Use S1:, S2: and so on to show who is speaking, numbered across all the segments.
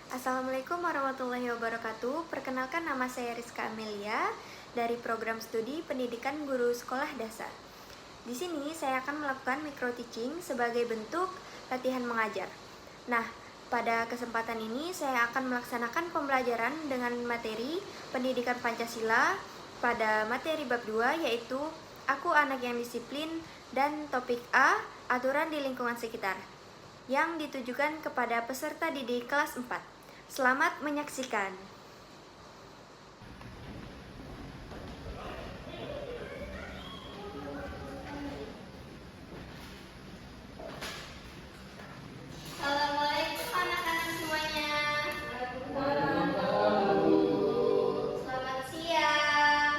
S1: Assalamualaikum warahmatullahi wabarakatuh. Perkenalkan, nama saya Rizka Amelia dari program studi Pendidikan Guru Sekolah Dasar. Di sini saya akan melakukan micro teaching sebagai bentuk latihan mengajar. Nah, pada kesempatan ini saya akan melaksanakan pembelajaran dengan materi Pendidikan Pancasila pada materi bab 2, yaitu Aku Anak yang Disiplin, dan topik A, Aturan di Lingkungan Sekitar, yang ditujukan kepada peserta didik kelas 4. Selamat menyaksikan.
S2: Assalamualaikum anak-anak semuanya. Selamat siang.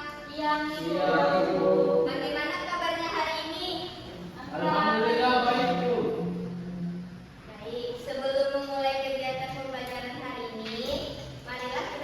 S2: Bagaimana kabarnya hari ini?
S3: Alhamdulillah baik, Bu.
S2: Baik, sebelum memulai kegiatan pembelajaran hari ini, marilah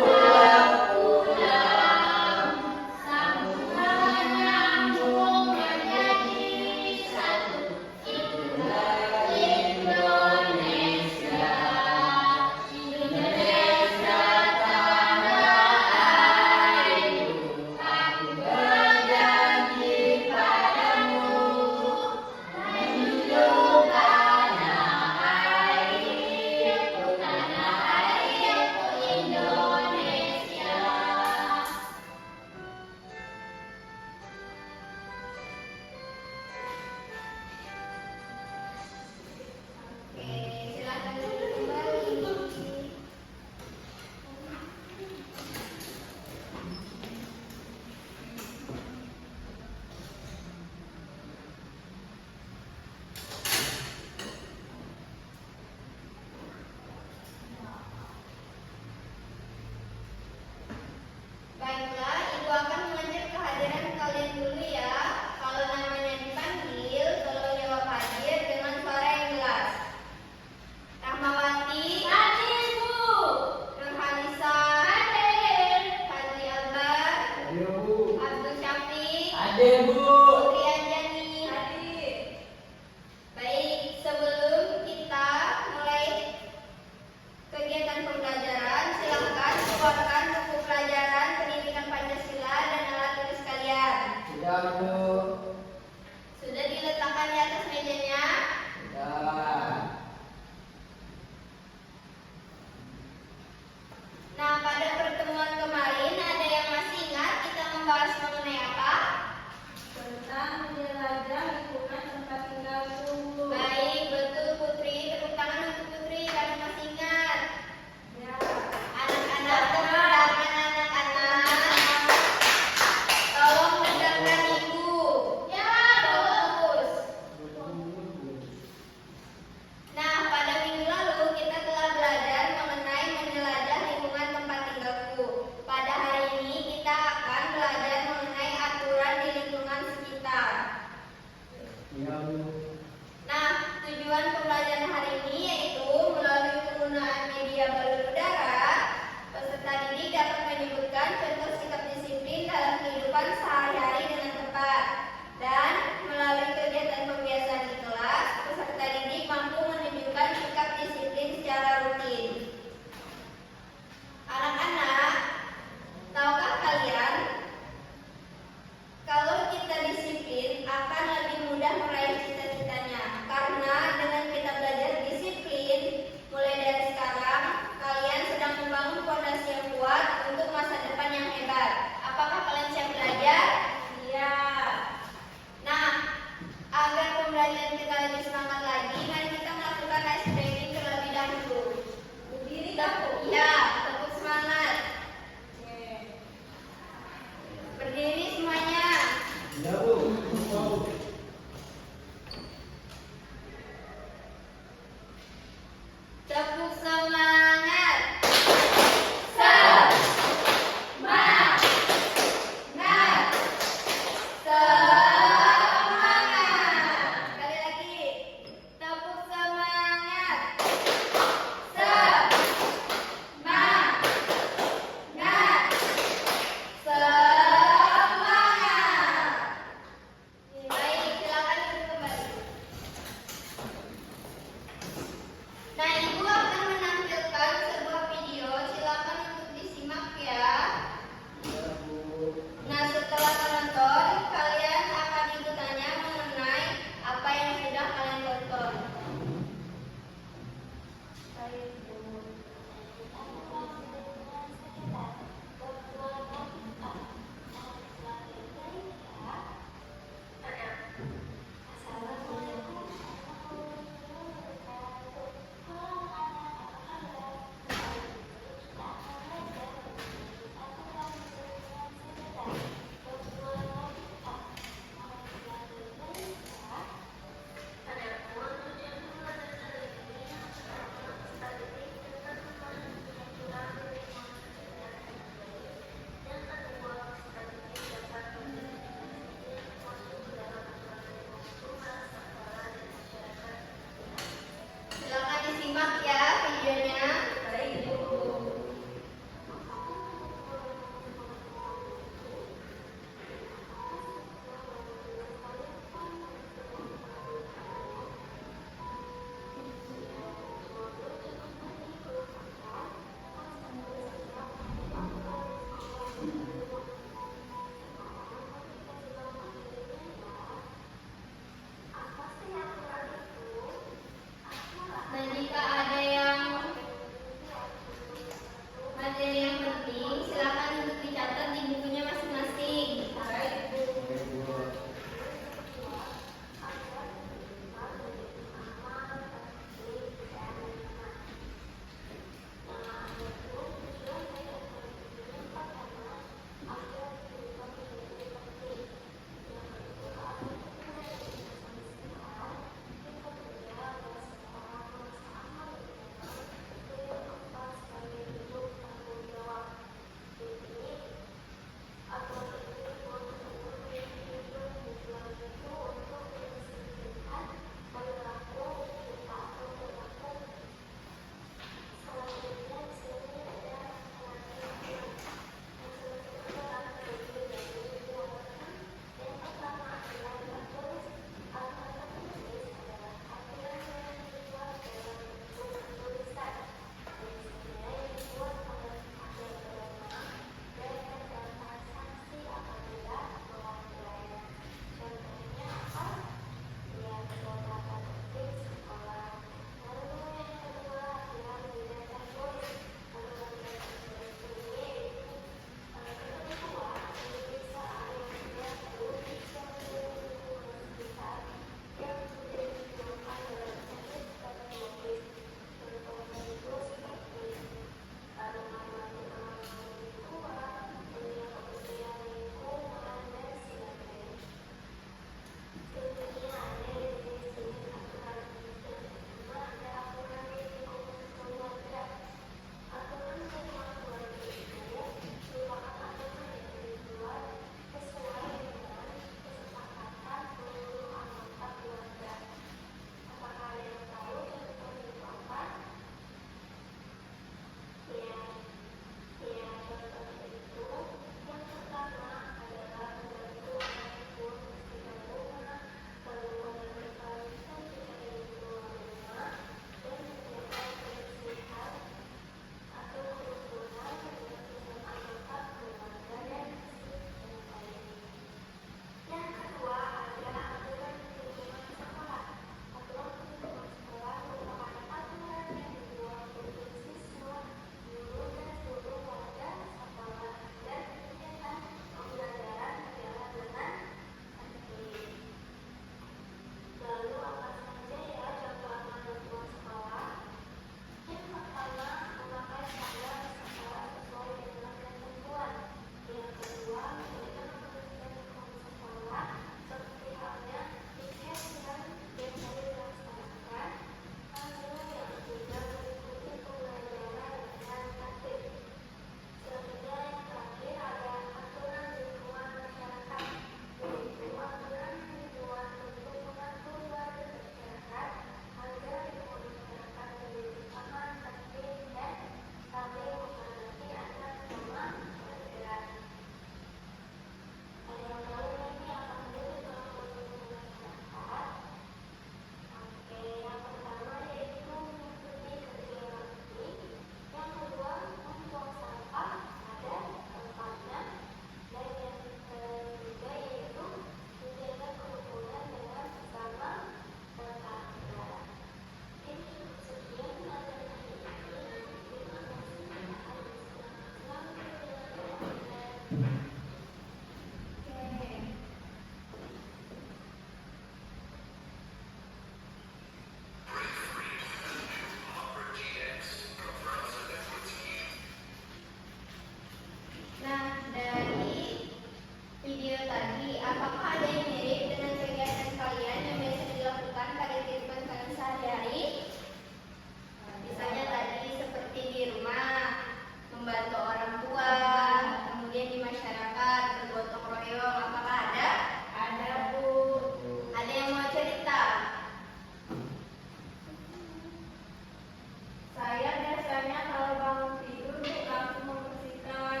S1: kalau bangun tidur Bu langsung membersihkan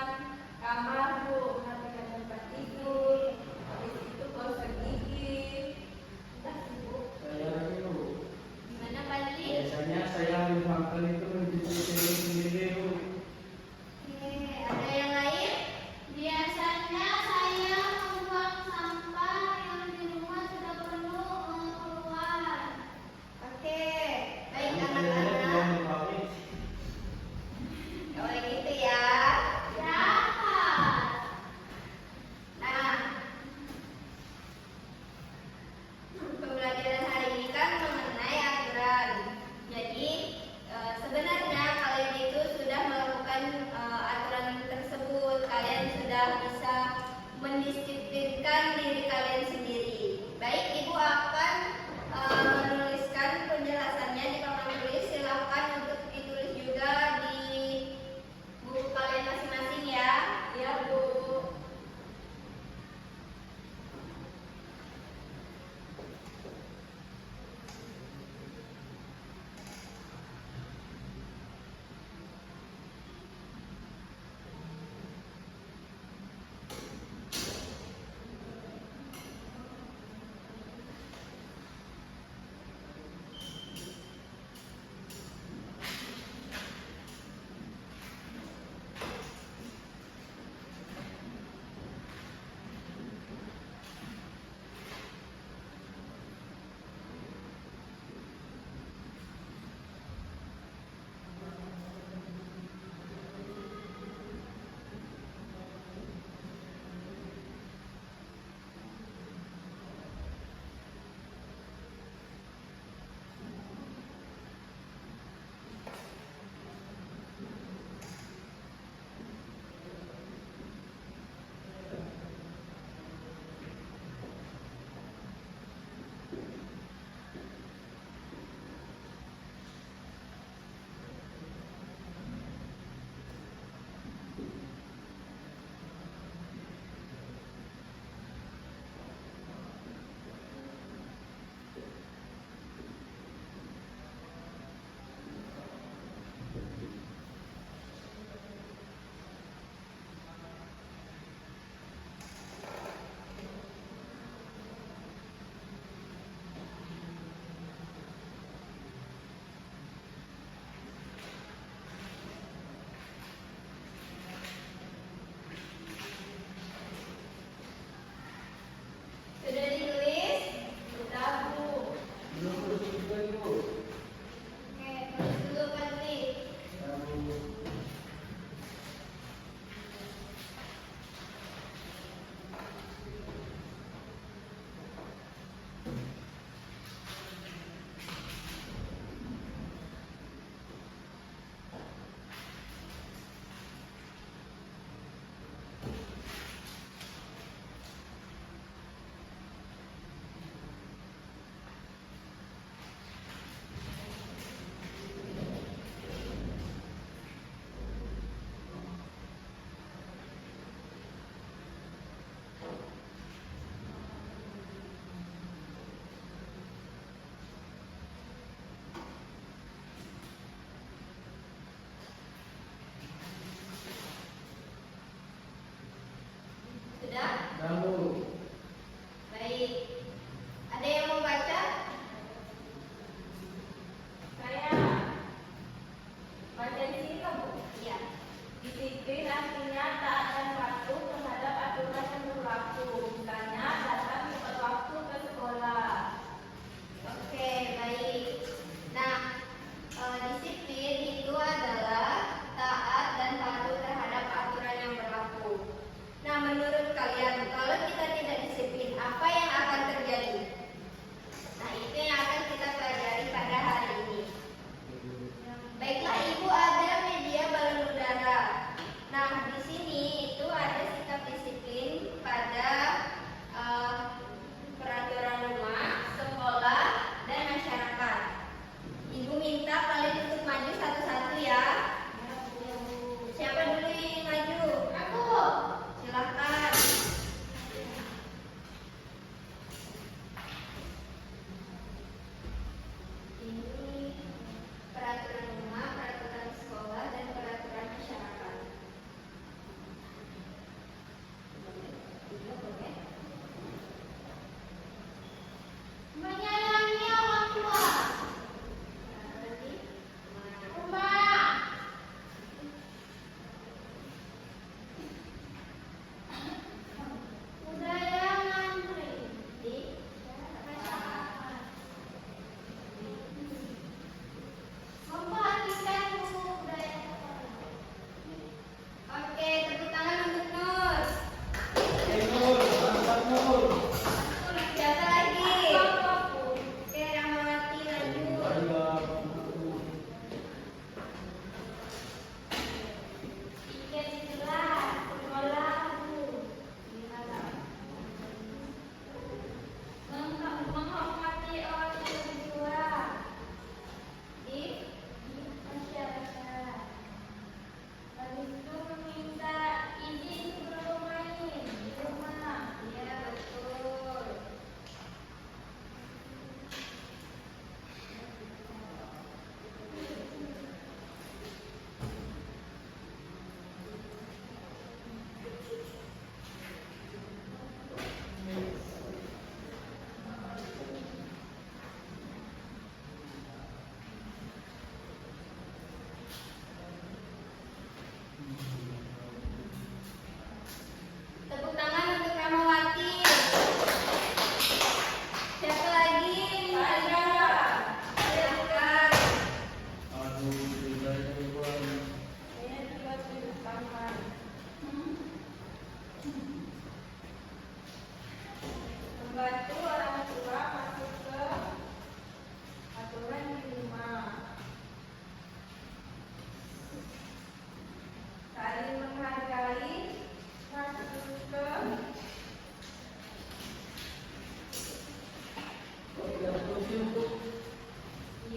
S1: kamar Bu, merapikan tempat tidur, habis itu gosok gigi. Udah sih Bu.
S3: Saya itu
S2: Gimana Fadli?
S3: biasanya saya makan itu mencuci piring sendiri Bu.
S2: Oke, ada yang lain? Biasanya saya membuang sampah yang di rumah sudah penuh keluar.
S1: Oke.
S2: Baik
S3: Ini saya tidak
S2: anak-anak.
S3: dipakai.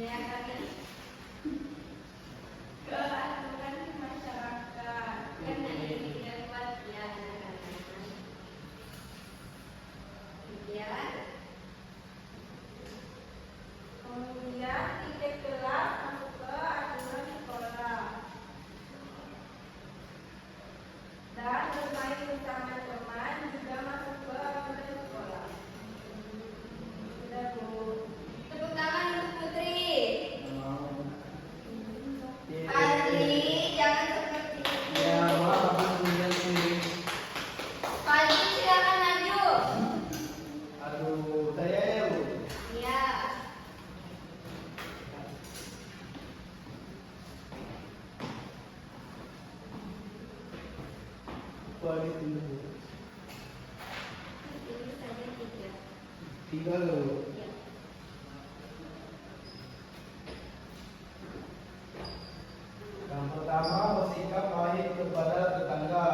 S2: Ya, kalian keaturan masyarakat karena ini tidak kuat ya anak-anak. Kemudian tiket kelas masuk ke aturan sekolah dan bermain bersama teman juga masuk ke aturan sekolah. Sudah Bu. Tepuk tangan untuk Putri. Fadli, jangan seperti itu.
S3: Ya, maaf aku lihat sih.
S2: Fadli, silakan maju.
S3: Aduh, saya ya Bu.
S2: Ya.
S3: Balik dulu.
S2: Ini saja 3.
S3: 3 loh.
S2: Ya.
S3: Yang pertama, bersikap baik kepada tetangga.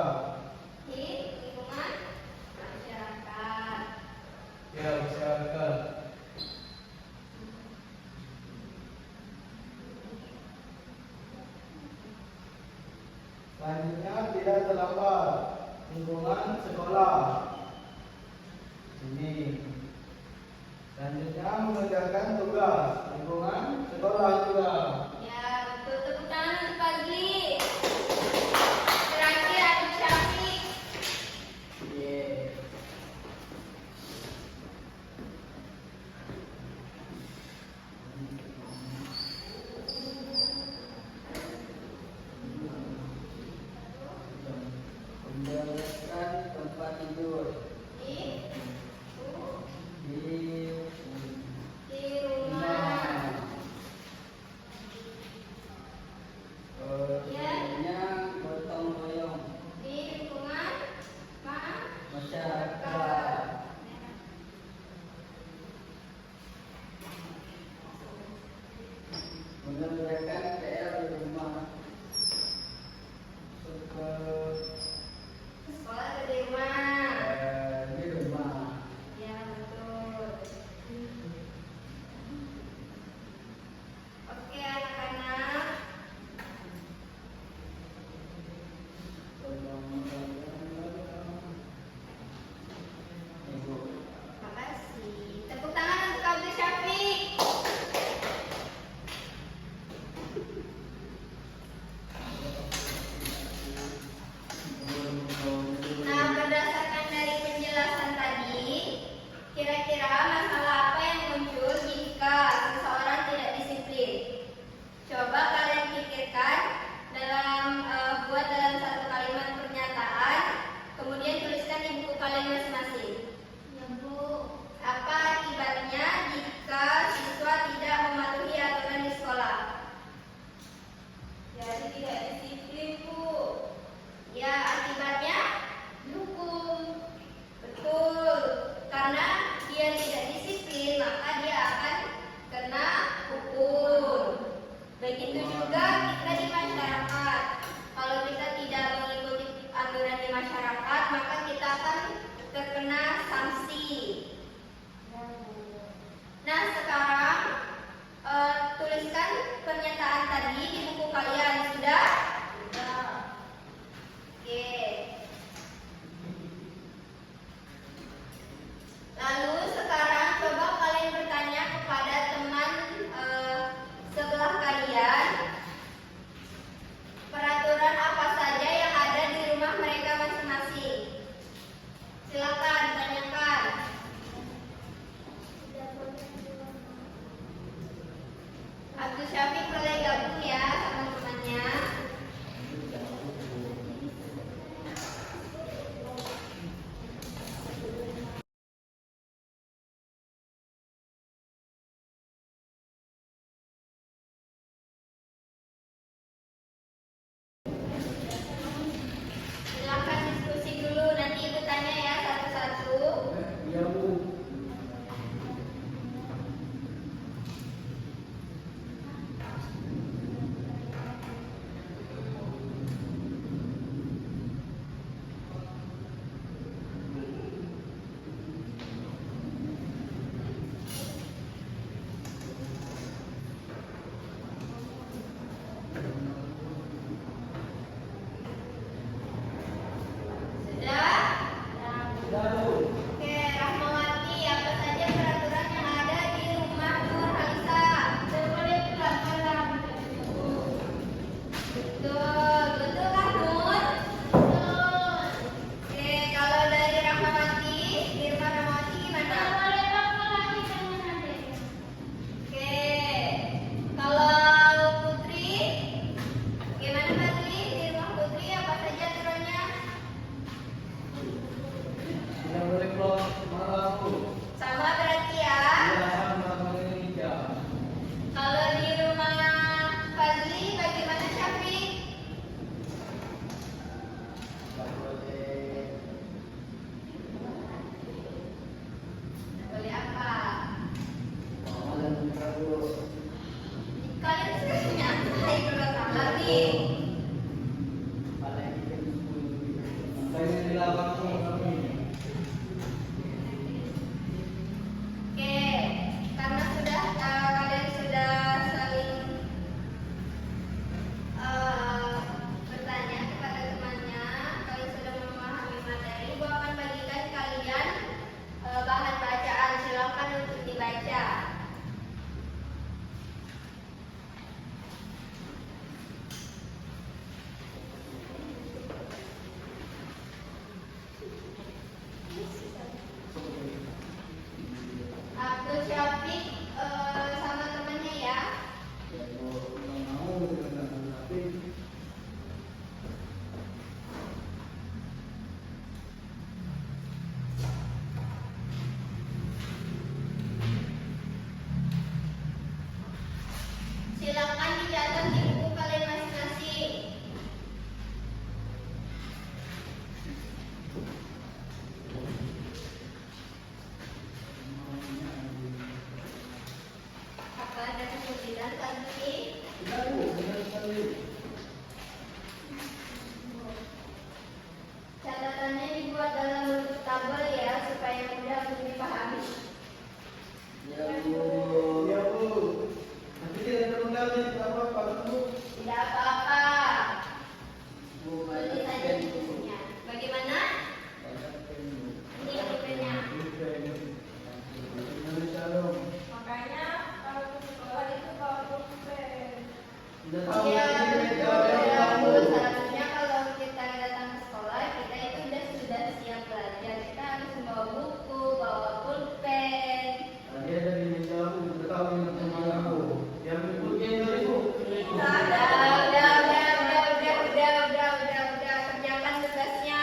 S2: Di lingkungan masyarakat.
S3: Ya, masyarakat. Selanjutnya, tidak terlambat. Lingkungan sekolah. Ini. Selanjutnya, mengerjakan tugas. Lingkungan sekolah juga.
S2: Ya, betul. Tepuk tangan untuk Fadli. Terakhir Abdul Syafiq.
S3: Yeah. Membereskan tempat tidur
S2: Di
S3: di
S2: rumah.
S3: Kerjanya gotong royong
S2: Di lingkungan
S3: masyarakat. Mengerjakan PR di rumah. Ke
S2: sekolah atau di rumah.
S3: di rumah.
S2: Ya, betul. Oke, anak-anak.
S3: Ibu.
S2: Makasih. Tepuk tangan untuk Abdul Syafiq. Nah, berdasarkan dari penjelasan tadi, kira-kira masalah apa yang muncul jika seseorang tidak disiplin? Coba kalian pikirkan buat dalam satu kalimat pernyataan, kemudian tuliskan di buku kalian masing-masing. Ya, Bu. Apa akibatnya jika siswa tidak mematuhi aturan di sekolah? Jadi tidak disiplin, Bu. Ya, akibatnya dihukum. Betul. Karena dia tidak disiplin, maka dia akan kena hukum. Begitu juga kita di masyarakat. Kalau kita tidak mengikuti aturan di masyarakat, maka kita akan terkena sanksi. Nah, sekarang tuliskan pernyataan tadi di buku kalian. Sudah? Sudah. Oke. Lalu sekarang coba kalian bertanya kepada teman sebelah kalian, peraturan apa saja yang ada di rumah mereka masing-masing. Silakan tanyakan. Abdul Syafiq boleh gabung ya teman-temannya. Lagi.
S3: Makanya dilawak sama kami.
S2: Oke, karena sudah kalian sudah saling bertanya kepada temannya, kalian sudah memahami materi, gua akan bagikan kalian bahan bacaan. Silakan untuk dibaca. Abdul Syafiq sama temannya ya. Silakan dicatat di buku kalian masing-masing. Apa ada kesulitan lagi? Catatannya dibuat dalam bentuk tabel ya supaya mudah untuk dipahami.
S3: Ya Bu. Nanti kita terundangnya tidak apa-apa Bu.
S2: Tidak apa-apa.
S3: Bu,
S2: Tulis saja di bukunya. Bagaimana? Ini bukunya. Makanya kalau ke sekolah itu bawa pulpen.
S3: Sudah tahu
S2: Iya,
S3: ini
S2: betul.
S3: ya Bu.
S2: Seharusnya kalau kita datang ke sekolah, kita itu sudah siap belajar. Kita harus membawa buku, bawa pulpen.
S3: Tadi ada di meja aku, sudah tahu ini teman aku. Yang berikutnya itu Bu.
S2: Udah, kerjakan tugasnya.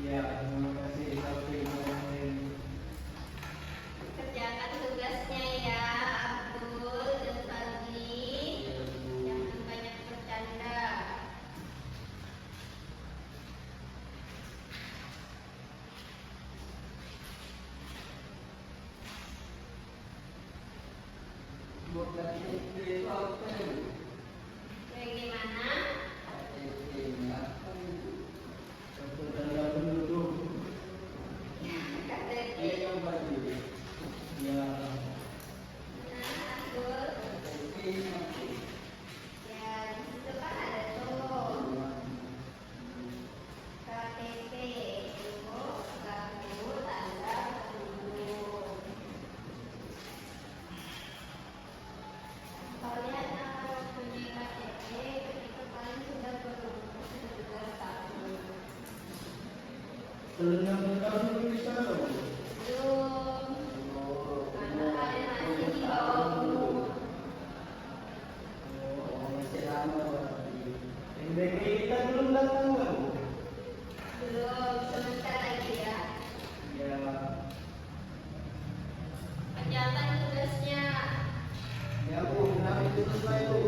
S3: Ya, terima kasih. Sampai kemarin.
S2: Kerjakan tugasnya ya, Abdul dan Fadli. Jangan banyak bercanda. Bagaimana? KTP.
S3: Ya.
S2: Abdul. Ya, di situ kan ada tuh KTP, ilmu, kartu, tanda penduduk. Kalian akan mempunyai KTP ketika kalian sudah berumur 17 tahun.
S3: Selenang tahun ini bisa Bu.
S2: Belum, karena kalian masih di bawah umur.
S3: Masih lama NBK kita belum datang Bu.
S2: Belum, sebentar lagi ya.
S3: Ya.
S2: Kerjakan tugasnya.
S3: Ya Bu, kenapa itu selesai Bu?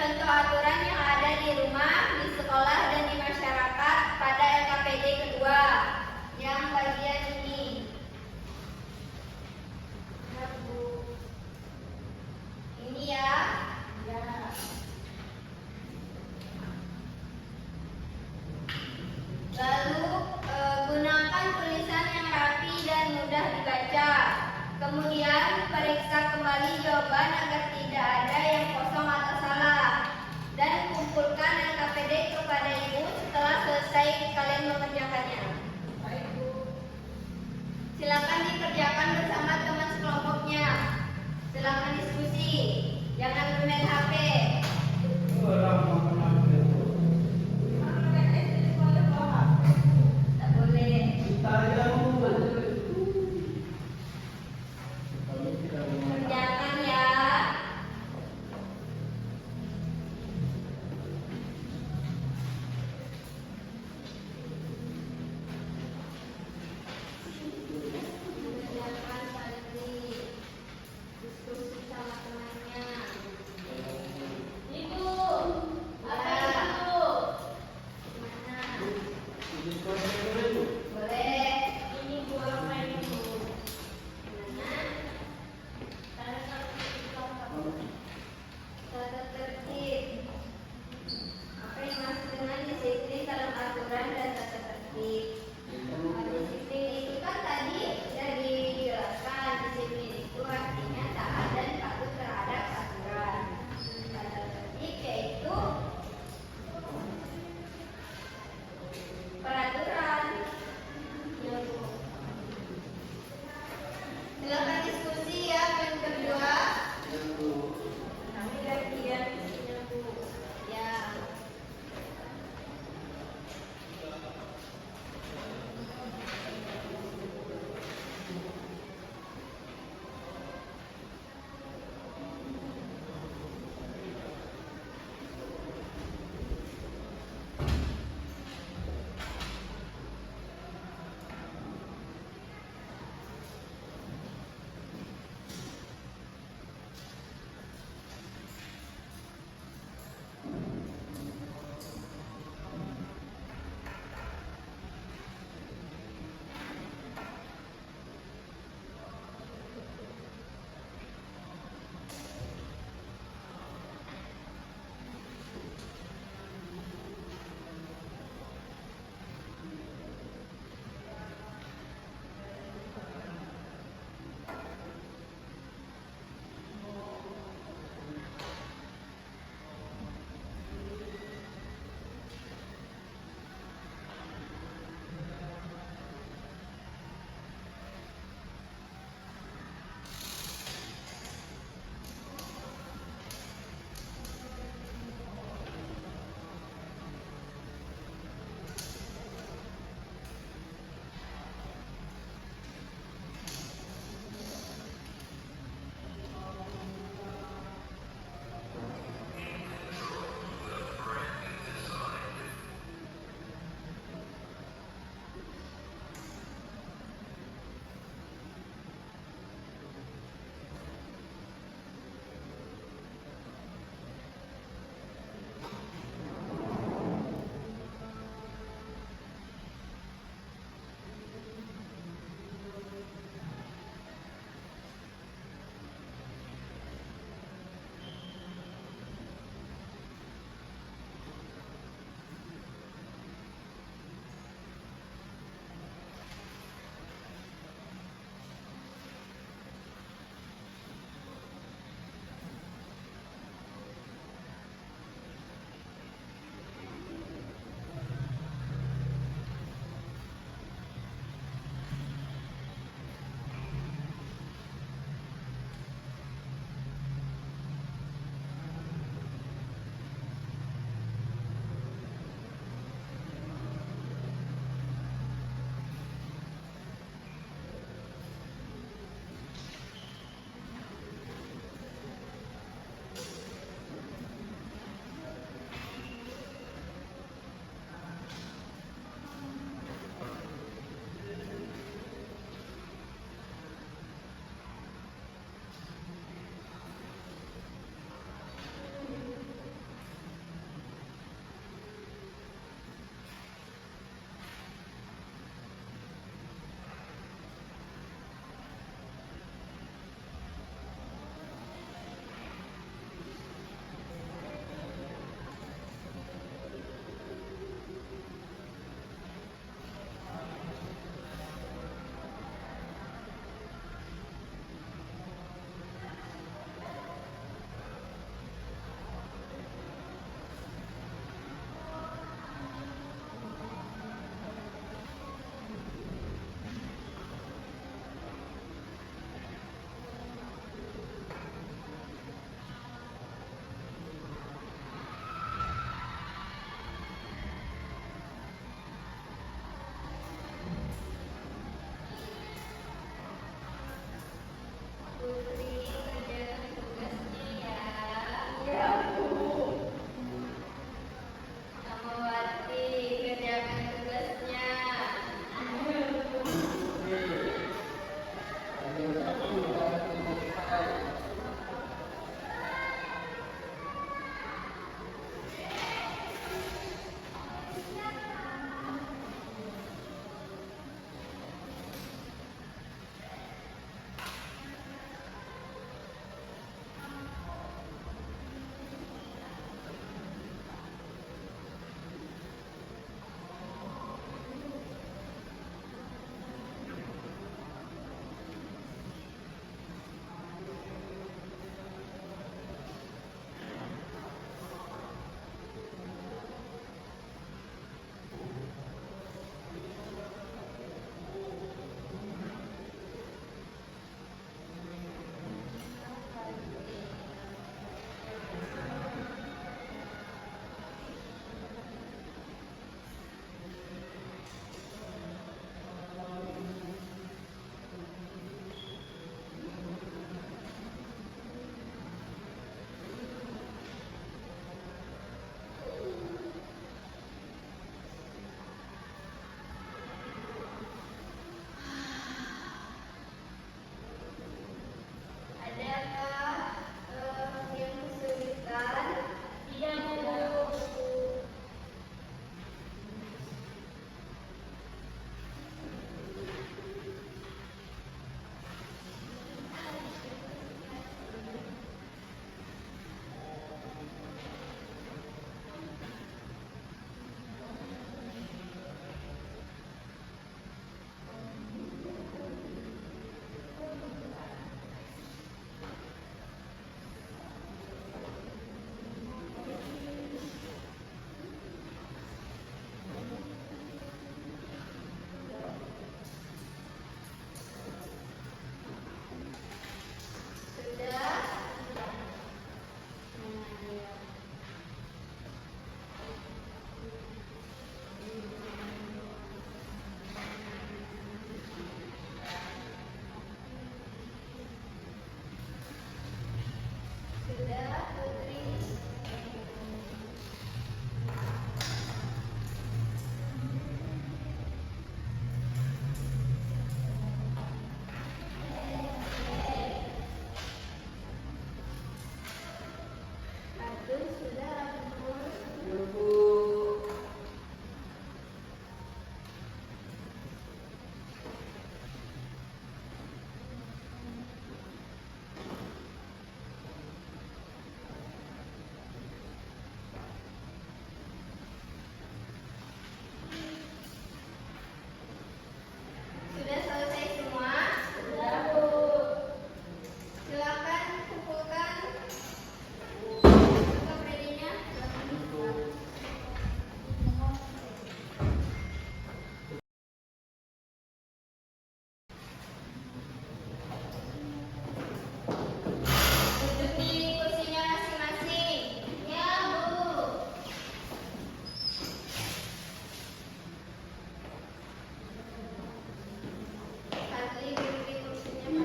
S2: contoh aturan yang ada di rumah, di sekolah, dan di masyarakat pada LKPD kedua yang bagian ini. Ini ya. Lalu gunakan tulisan yang rapi dan mudah dibaca. Kemudian periksa kembali jawaban agar tidak ada yang kosong atau salah. Dan kumpulkan LKPD kepada ibu setelah selesai kalian mengerjakannya. Silakan dikerjakan bersama teman sekelompoknya. Silakan diskusi. Jangan bermain HP. Tak boleh. Kerjakan ya. Kerjakan sekali. Diskusi sama temannya. Ibu.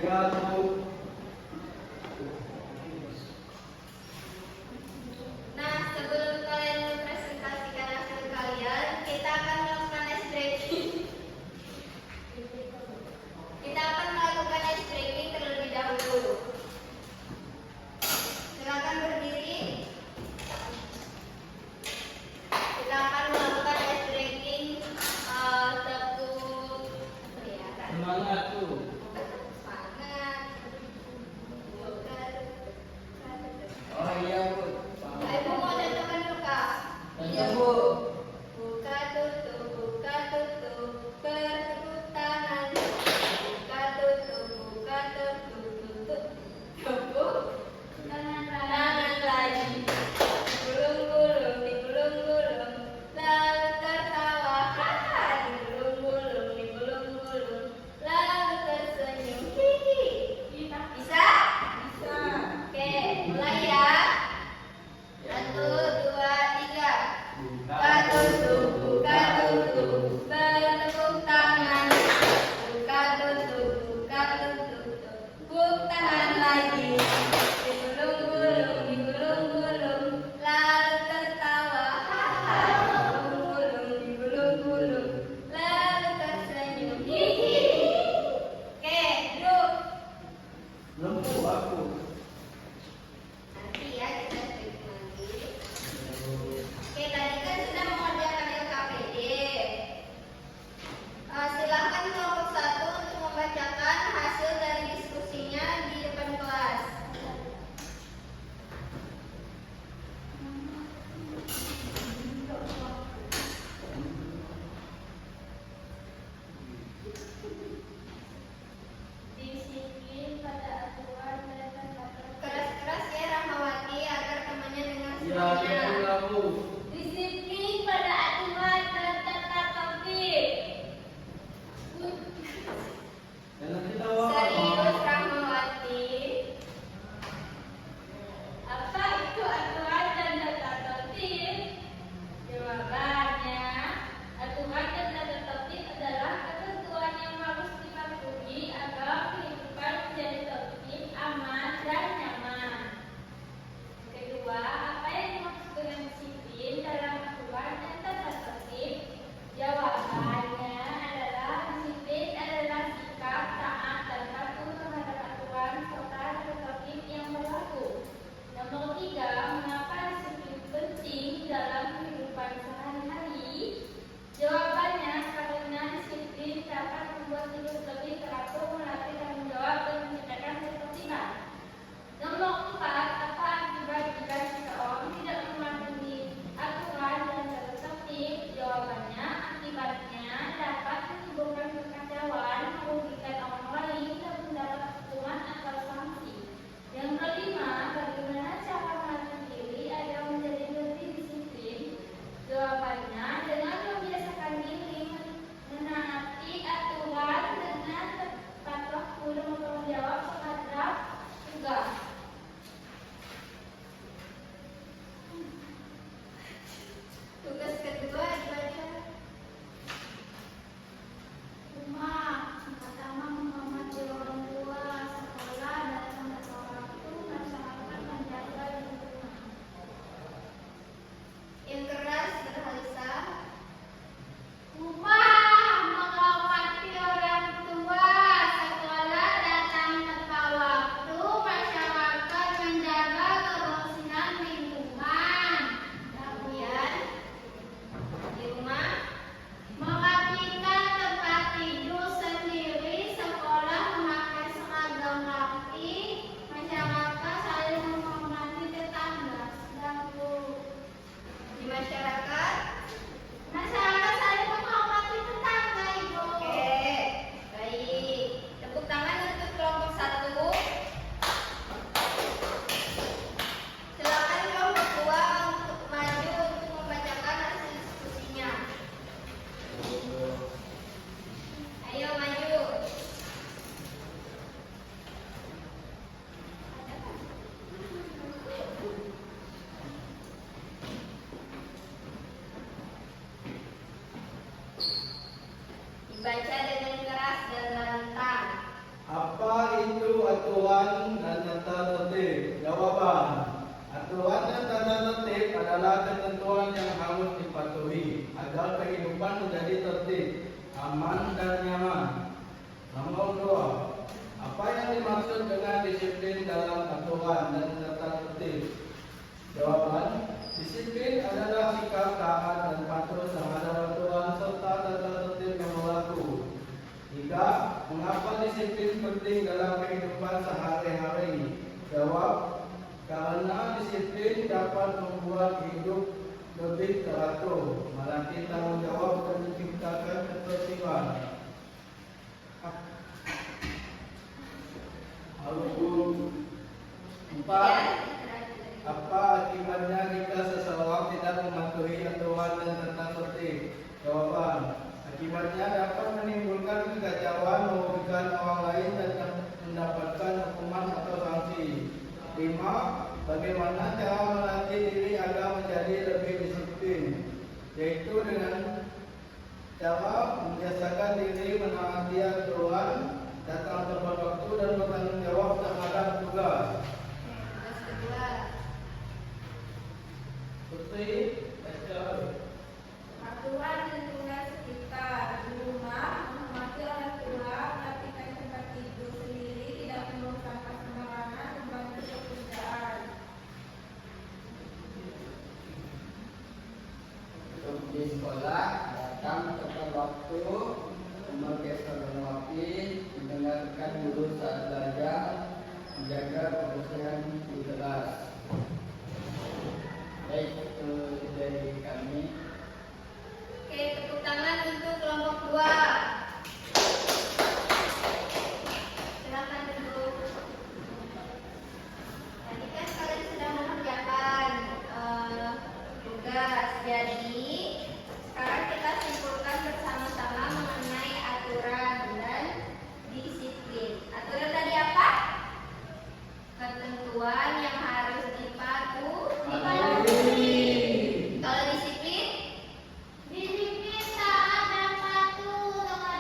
S3: wabarakatuh.
S2: Nah, sebelum kalian mempresentasikan hasil kalian, kita akan melakukan ice breaking. Kita akan melakukan ice breaking terlebih dahulu. Silakan berdiri. Kita akan melakukan ice breaking satu.
S3: Semangat tuh.
S2: Semangat.
S3: aturan dan tata tertib? Jawaban. Aturan dan tata tertib adalah ketentuan yang harus dipatuhi agar kehidupan menjadi tertib, aman dan nyaman. Nomor 2. Apa yang dimaksud dengan disiplin dalam aturan dan tata tertib? Jawaban. Disiplin adalah sikap taat dan patuh terhadap aturan serta tata tertib yang berlaku. 3. Mengapa disiplin penting dalam kehidupan sehari-hari? Jawab. Karena disiplin dapat membuat hidup lebih teratur, melatih tanggung jawab dan menciptakan ketertiban. Lalu 4. Apa akibatnya jika seseorang tidak mematuhi aturan dan tata tertib? Jawaban. Akibatnya dapat menimbulkan kekacauan, merugikan orang lain dan mendapatkan hukuman atau sanksi. 5. Bagaimana cara melatih diri agar menjadi lebih disiplin? Yaitu dengan cara membiasakan diri menaati aturan, datang tepat waktu dan bertanggung jawab terhadap tugas.
S2: Tugas kedua.
S3: Putri,
S2: Aturan lingkungan sekitar. Di rumah, menghormati orang tua, melakukan tempat tidur sendiri, tidak membuang sampah sembarangan, membantu pekerjaan.
S4: Untuk di sekolah, datang tepat waktu, memakai seragam rapi, mendengarkan guru saat belajar, menjaga kebersihan di kelas. Baik, itu dari kami.
S2: Oke, tepuk tangan untuk kelompok 2. Silakan duduk. Tadi kan kalian sudah mengerjakan tugas. Jadi sekarang kita simpulkan bersama-sama mengenai aturan dan disiplin. Aturan tadi apa? Ketentuan yang harus dipatuhi. Kalau disiplin? Disiplin taat dan patuh terhadap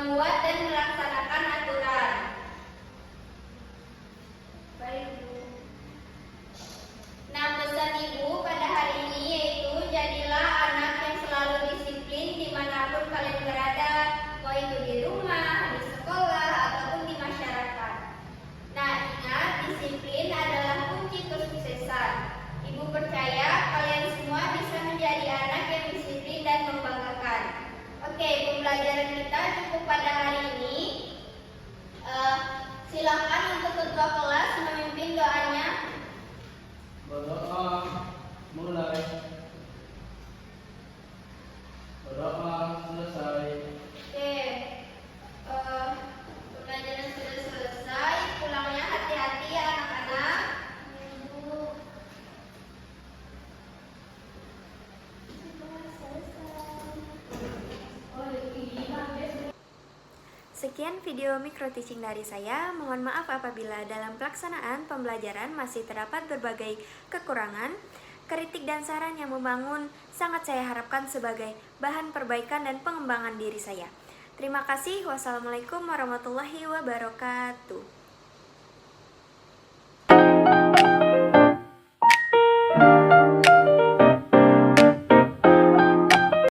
S2: membuat dan melaksanakan aturan. Baik, Bu. Nah, pesan Ibu pada hari ini yaitu jadilah anak yang selalu disiplin dimanapun kalian berada, mau itu di rumah, di sekolah, ataupun di masyarakat. Nah, ingat, disiplin adalah kunci kesuksesan. Ibu percaya kalian semua bisa menjadi anak yang disiplin dan membanggakan. Oke, pembelajaran kita cukup pada hari ini. Silakan untuk ketua kelas memimpin doanya.
S3: Berdoa mulai. Berdoa selesai.
S2: Oke, pembelajaran sudah selesai. Pulangnya hati-hati ya anak-anak.
S1: Sekian video micro teaching dari saya. Mohon maaf apabila dalam pelaksanaan pembelajaran masih terdapat berbagai kekurangan. Kritik dan saran yang membangun sangat saya harapkan sebagai bahan perbaikan dan pengembangan diri saya. Terima kasih. Wassalamualaikum warahmatullahi wabarakatuh.